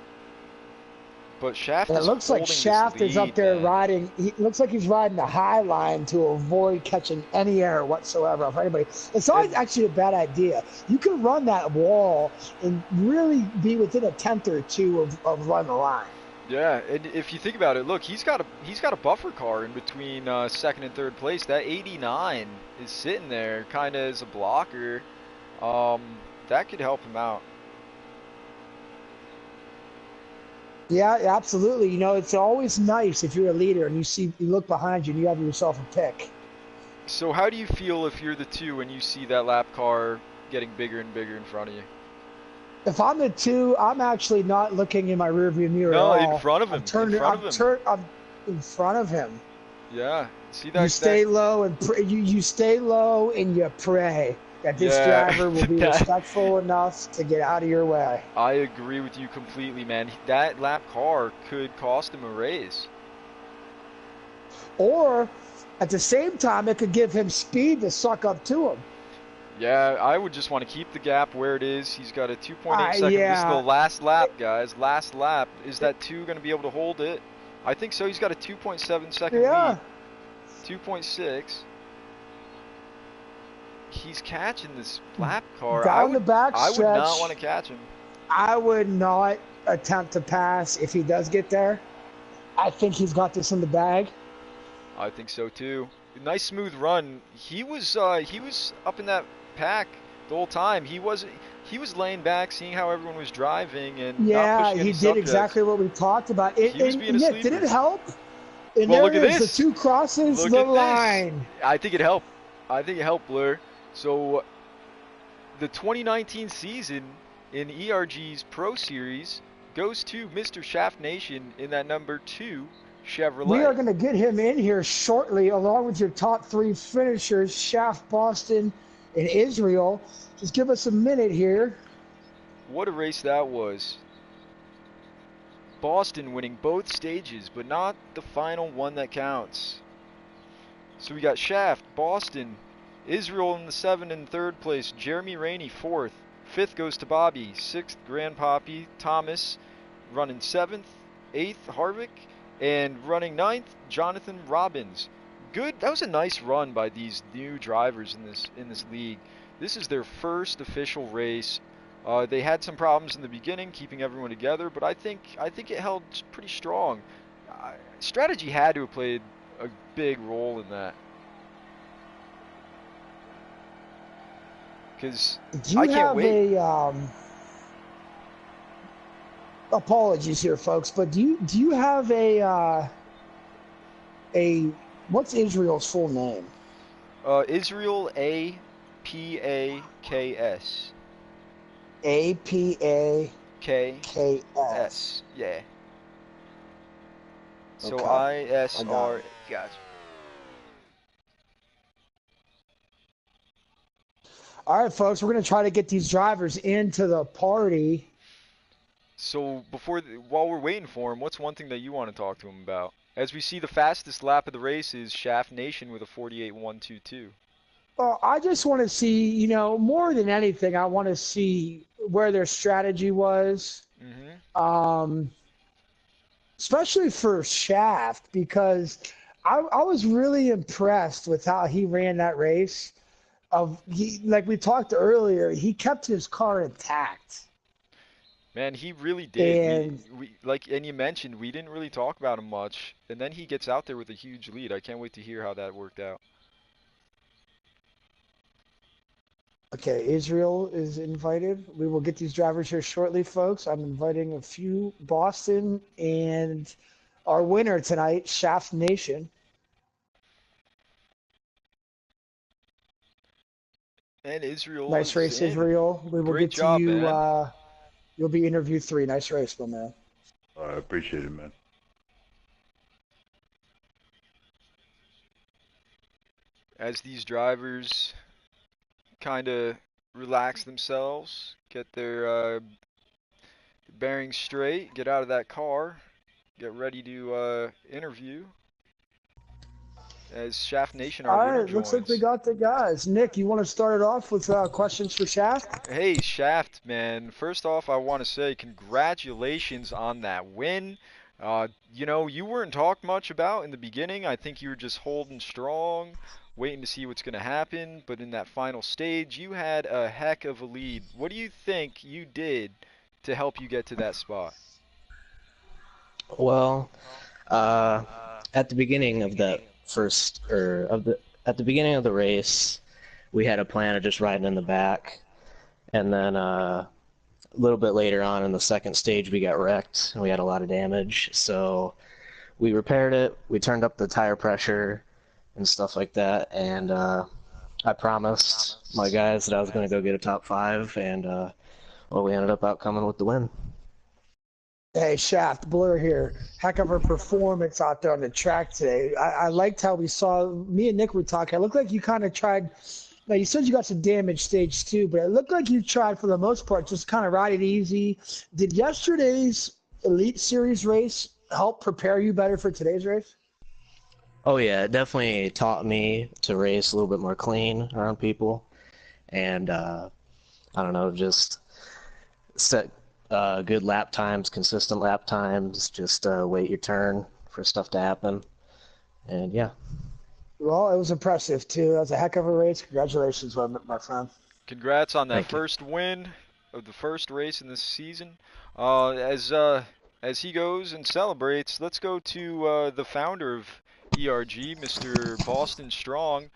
[SPEAKER 1] But Shaft is
[SPEAKER 2] looks like Shaft is up there riding. He looks like he's riding the high line to avoid catching any error whatsoever of anybody. It's not actually a bad idea. You can run that wall and really be within a tenth or two of running the line.
[SPEAKER 1] Yeah, and if you think about it, look, he's got a buffer car in between second and third place. That 89 is sitting there kind of as a blocker. That could help him out.
[SPEAKER 2] Yeah, absolutely. You know, it's always nice if you're a leader and you look behind you and you have yourself a pick.
[SPEAKER 1] So how do you feel if you're the 2 and you see that lap car getting bigger and bigger in front of you?
[SPEAKER 2] If I'm the 2, I'm actually not looking in my rearview mirror at all.
[SPEAKER 1] No, in front of him.
[SPEAKER 2] I'm in front of him.
[SPEAKER 1] Yeah. See that?
[SPEAKER 2] You stay low and you stay low and you pray that this driver will be respectful enough to get out of your way.
[SPEAKER 1] I agree with you completely, man. That lap car could cost him a race.
[SPEAKER 2] Or, at the same time, it could give him speed to suck up to him.
[SPEAKER 1] Yeah, I would just want to keep the gap where it is. He's got a 2.8 second. This is the last lap, guys. Last lap. Is that 2 going to be able to hold it? I think so. He's got a 2.7 second lead. 2.6. He's catching this lap car.
[SPEAKER 2] Down the back stretch.
[SPEAKER 1] I would not want to catch him.
[SPEAKER 2] I would not attempt to pass if he does get there. I think he's got this in the bag.
[SPEAKER 1] I think so too. Nice smooth run. He was up in that pack the whole time. He was laying back, seeing how everyone was driving, and not pushing any
[SPEAKER 2] did exactly what we talked about.
[SPEAKER 1] He was being a sleeper.
[SPEAKER 2] Did it help? And
[SPEAKER 1] well, look at this.
[SPEAKER 2] The 2 crosses the line.
[SPEAKER 1] I think it helped. I think it helped, Blair. So, the 2019 season in ERG's Pro Series goes to Mr. Shaft Nation in that number 2 Chevrolet.
[SPEAKER 2] We are going to get him in here shortly, along with your top 3 finishers, Shaft, Boston, and Israel. Just give us a minute here.
[SPEAKER 1] What a race that was. Boston winning both stages, but not the final one that counts. So we got Shaft, Boston, Israel in the 7 and 3rd place, Jeremy Rainey 4th, 5th goes to Bobby, 6th Grandpappy Thomas, running 7th, 8th Harvick, and running 9th Jonathan Robbins. Good. That was a nice run by these new drivers in this league. This is their first official race. They had some problems in the beginning, keeping everyone together, but I think it held pretty strong. Strategy had to have played a big role in that. Because I can't wait.
[SPEAKER 2] apologies here, folks, but do you have a what's Israel's full name?
[SPEAKER 1] Israel Apaks.
[SPEAKER 2] APAKS.
[SPEAKER 1] KS. Yeah. So
[SPEAKER 2] Okay, I got
[SPEAKER 1] ISR.
[SPEAKER 2] it.
[SPEAKER 1] Gotcha.
[SPEAKER 2] All right, folks, we're gonna try to get these drivers into the party.
[SPEAKER 1] So while we're waiting for him, what's one thing that you want to talk to him about? As we see, the fastest lap of the race is Shaft Nation with a 48.122.
[SPEAKER 2] Well, I just want to see, more than anything, I want to see where their strategy was.
[SPEAKER 1] Mm-hmm.
[SPEAKER 2] Um, especially for Shaft, because I was really impressed with how he ran that race. Like we talked earlier, he kept his car intact.
[SPEAKER 1] Man, he really did. We
[SPEAKER 2] And
[SPEAKER 1] we like and you mentioned we didn't really talk about him much, and then he gets out there with a huge lead. I can't wait to hear how that worked out.
[SPEAKER 2] okay, Israel is invited. We will get these drivers here shortly, folks. I'm inviting a few Boston and our winner tonight, Shaft Nation.
[SPEAKER 1] And Israel
[SPEAKER 2] Nice
[SPEAKER 1] is
[SPEAKER 2] race,
[SPEAKER 1] in.
[SPEAKER 2] Israel. We will
[SPEAKER 1] Great
[SPEAKER 2] get to
[SPEAKER 1] job,
[SPEAKER 2] you.
[SPEAKER 1] man.
[SPEAKER 2] You'll be interview 3. Nice race, my man.
[SPEAKER 3] I appreciate it, man.
[SPEAKER 1] As these drivers kind of relax themselves, get their bearings straight, get out of that car, get ready to interview as Shaft Nation, our
[SPEAKER 2] All
[SPEAKER 1] winner,
[SPEAKER 2] right, looks like we
[SPEAKER 1] joins.
[SPEAKER 2] got the guys. Nick, you want to start it off with questions for Shaft?
[SPEAKER 1] Hey, Shaft, man. First off, I want to say congratulations on that win. You weren't talked much about in the beginning. I think you were just holding strong, waiting to see what's going to happen. But in that final stage, you had a heck of a lead. What do you think you did to help you get to that spot?
[SPEAKER 4] Well, uh, at the beginning of that first, or of the at the beginning of the race, we had a plan of just riding in the back, and then a little bit later on in the second stage, we got wrecked and we had a lot of damage. So we repaired it. We turned up the tire pressure and stuff like that, and I promised my guys that I was going to go get a top 5, and well, we ended up outcoming with the win.
[SPEAKER 2] Hey, Shaft, Blur here. Heck of a performance out there on the track today. I liked how we saw, me and Nick were talking. It looked like you kind of tried, now you said you got some damage stage 2, but it looked like you tried for the most part, just kind of ride it easy. Did yesterday's Elite Series race help prepare you better for today's race?
[SPEAKER 4] Oh yeah, it definitely taught me to race a little bit more clean around people, and I don't know, just set good lap times, consistent lap times, just wait your turn for stuff to happen, and yeah.
[SPEAKER 2] Well, it was impressive too. That was a heck of a race. Congratulations, my friend.
[SPEAKER 1] Congrats on that
[SPEAKER 4] Thank you.
[SPEAKER 1] first win of the first race in this season. As he goes and celebrates, let's go to the founder of ERG, Mr. Boston Strong.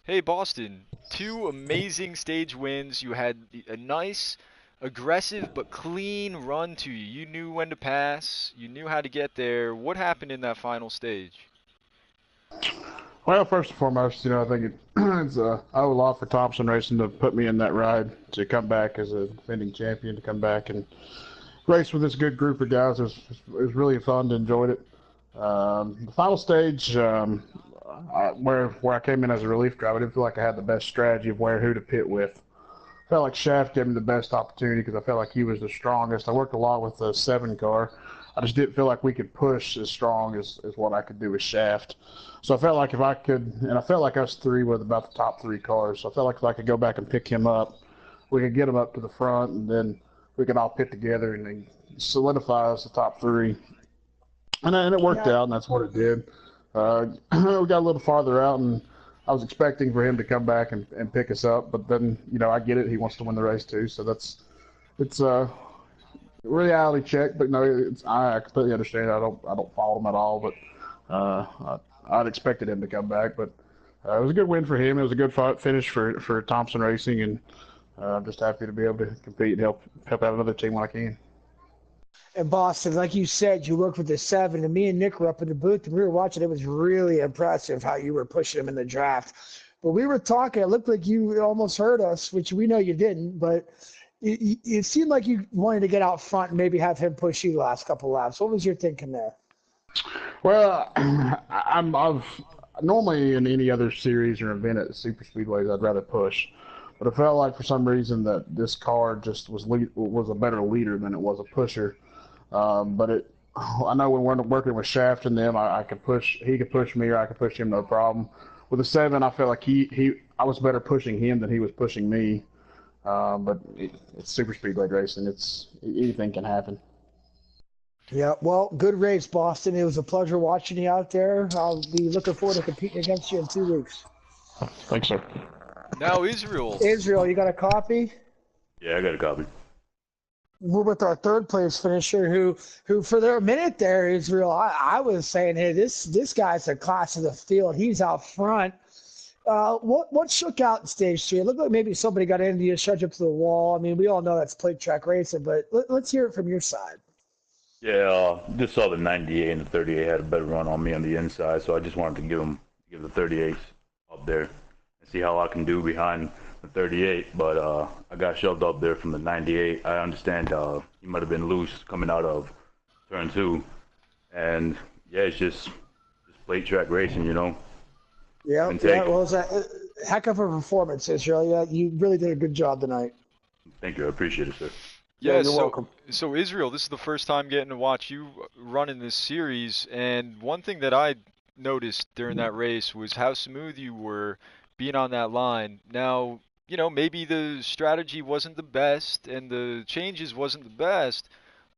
[SPEAKER 1] Hey, Boston, 2 amazing stage wins. You had a nice, aggressive but clean run to you. You knew when to pass. You knew how to get there. What happened in that final stage?
[SPEAKER 3] Well, first and foremost, I think it's I owe a lot for Thompson Racing to put me in that ride to come back as a defending champion, to come back and race with this good group of guys. It was really fun. To enjoyed it. The final stage, where I came in as a relief driver, I didn't feel like I had the best strategy of who to pit with. I felt like Shaft gave me the best opportunity because I felt like he was the strongest. I worked a lot with the 7 car. I just didn't feel like we could push as strong as what I could do with Shaft. So I felt like if I could, and I felt like us 3 were about the top 3 cars. So I felt like if I could go back and pick him up, we could get him up to the front, and then we could all pit together and then solidify us the top 3. And it worked
[SPEAKER 2] Yeah,
[SPEAKER 3] out, and that's what it did. We got a little farther out, and I was expecting for him to come back and pick us up, but then I get it. He wants to win the race too, so it's a reality check. But no, I completely understand. I don't fault him at all, but I'd expected him to come back. But it was a good win for him. It was a good finish for Thompson Racing, and I'm just happy to be able to compete and help out another team when I can.
[SPEAKER 2] And Boston, like you said, you worked with the 7, and me and Nick were up in the booth, and we were watching. It was really impressive how you were pushing him in the draft. But we were talking. It looked like you almost hurt us, which we know you didn't. But it seemed like you wanted to get out front and maybe have him push you the last couple laps. What was your thinking there?
[SPEAKER 3] Well, I've normally in any other series or event at super speedways, I'd rather push, but it felt like for some reason that this car just was a better leader than it was a pusher. But I know when we're working with Shaft and them, I could push. He could push me, or I could push him, no problem. With the 7, I felt like I was better pushing him than he was pushing me. But it's super speedway racing. Anything can happen.
[SPEAKER 2] Yeah, well, good race, Boston. It was a pleasure watching you out there. I'll be looking forward to competing against you in 2 weeks.
[SPEAKER 3] Thanks, sir.
[SPEAKER 1] Now Israel.
[SPEAKER 2] Israel, you got a copy?
[SPEAKER 5] Yeah, I got a copy.
[SPEAKER 2] We're with our 3rd place finisher, who for their minute there, Israel, I was saying, hey, this guy's a class of the field. He's out front. What shook out in stage 3? It looked like maybe somebody got into you, shoved up to the wall. I mean, we all know that's plate track racing, but let's hear it from your side.
[SPEAKER 5] Yeah, just saw the 98 and the 38 had a better run on me on the inside, so I just wanted to give the 38 up there and see how I can do behind the 38. But I got shoved up there from the 98. I understand he might have been loose coming out of turn 2, and yeah, it's just plate track racing, you know.
[SPEAKER 2] Yeah. Well, it was a heck of a performance, Israel. Yeah, you really did a good job tonight.
[SPEAKER 5] Thank you, I appreciate it, sir.
[SPEAKER 1] Yeah,
[SPEAKER 2] you're welcome.
[SPEAKER 1] So Israel, this is the first time getting to watch you run in this series, and one thing that I noticed during that race was how smooth you were being on that line. Now, maybe the strategy wasn't the best and the changes wasn't the best,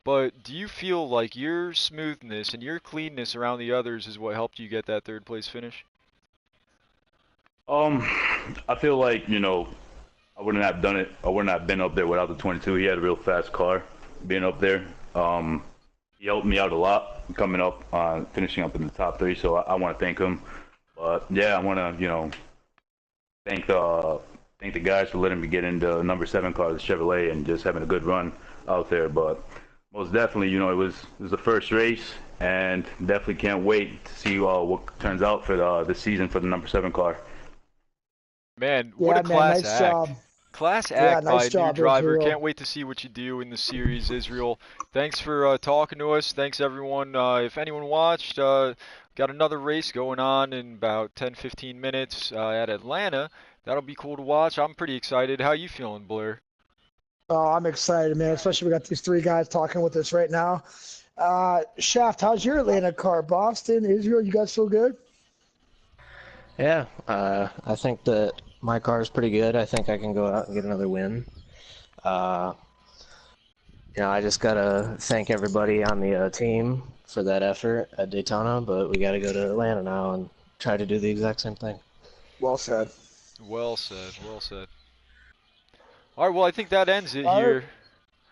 [SPEAKER 1] but do you feel like your smoothness and your cleanness around the others is what helped you get that 3rd place finish?
[SPEAKER 5] I feel like, I wouldn't have done it. I wouldn't have been up there without the 22. He had a real fast car being up there. He helped me out a lot coming up, finishing up in the top 3. So I want to thank him. But yeah, I want to, thank the guys for letting me get into number 7 car, the Chevrolet, and just having a good run out there. But most definitely, it was the first race, and definitely can't wait to see what turns out for this season for the number 7 car.
[SPEAKER 1] Man, what a class
[SPEAKER 2] nice
[SPEAKER 1] act.
[SPEAKER 2] Job.
[SPEAKER 1] Class act by a new driver.
[SPEAKER 2] Israel.
[SPEAKER 1] Can't wait to see what you do in the series, Israel. Thanks for talking to us. Thanks, everyone. If anyone watched, got another race going on in about 10-15 minutes at Atlanta. That'll be cool to watch. I'm pretty excited. How you feeling, Blair?
[SPEAKER 2] Oh, I'm excited, man. Especially we got these 3 guys talking with us right now. Shaft, how's your Atlanta car? Boston, Israel, you guys feel good?
[SPEAKER 4] Yeah, I think that my car is pretty good. I think I can go out and get another win. I just gotta thank everybody on the team for that effort at Daytona, but we gotta go to Atlanta now and try to do the exact same thing.
[SPEAKER 2] Well said.
[SPEAKER 1] Well said. Well said. All right, well, I think that ends it
[SPEAKER 2] All
[SPEAKER 1] here.
[SPEAKER 2] right.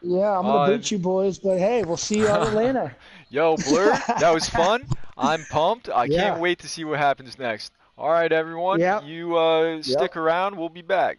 [SPEAKER 2] Yeah, I'm gonna boot you boys, but hey, we'll see you at Atlanta.
[SPEAKER 1] Yo, Blur, that was fun. I'm pumped. I can't wait to see what happens next. All right, everyone.
[SPEAKER 2] Yep.
[SPEAKER 1] You stick around. We'll be back.